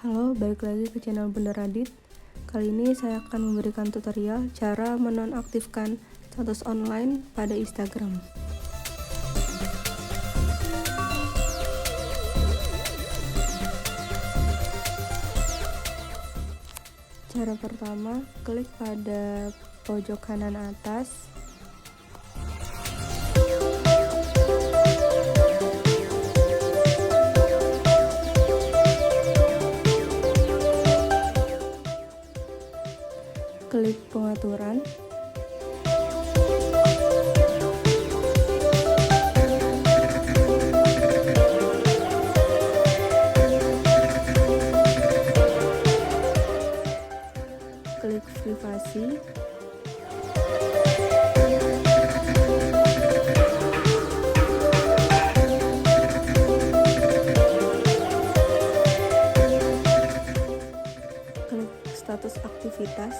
Halo, balik lagi ke channel Bunda Radit. Kali ini saya akan memberikan tutorial cara menonaktifkan status online pada Instagram. Cara pertama, klik pada pojok kanan atas. Klik pengaturan. Klik privasi. Klik status aktivitas.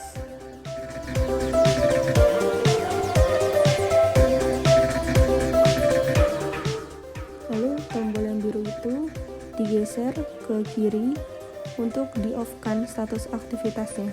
Lalu tombol yang biru itu digeser ke kiri untuk di-off-kan status aktivitasnya.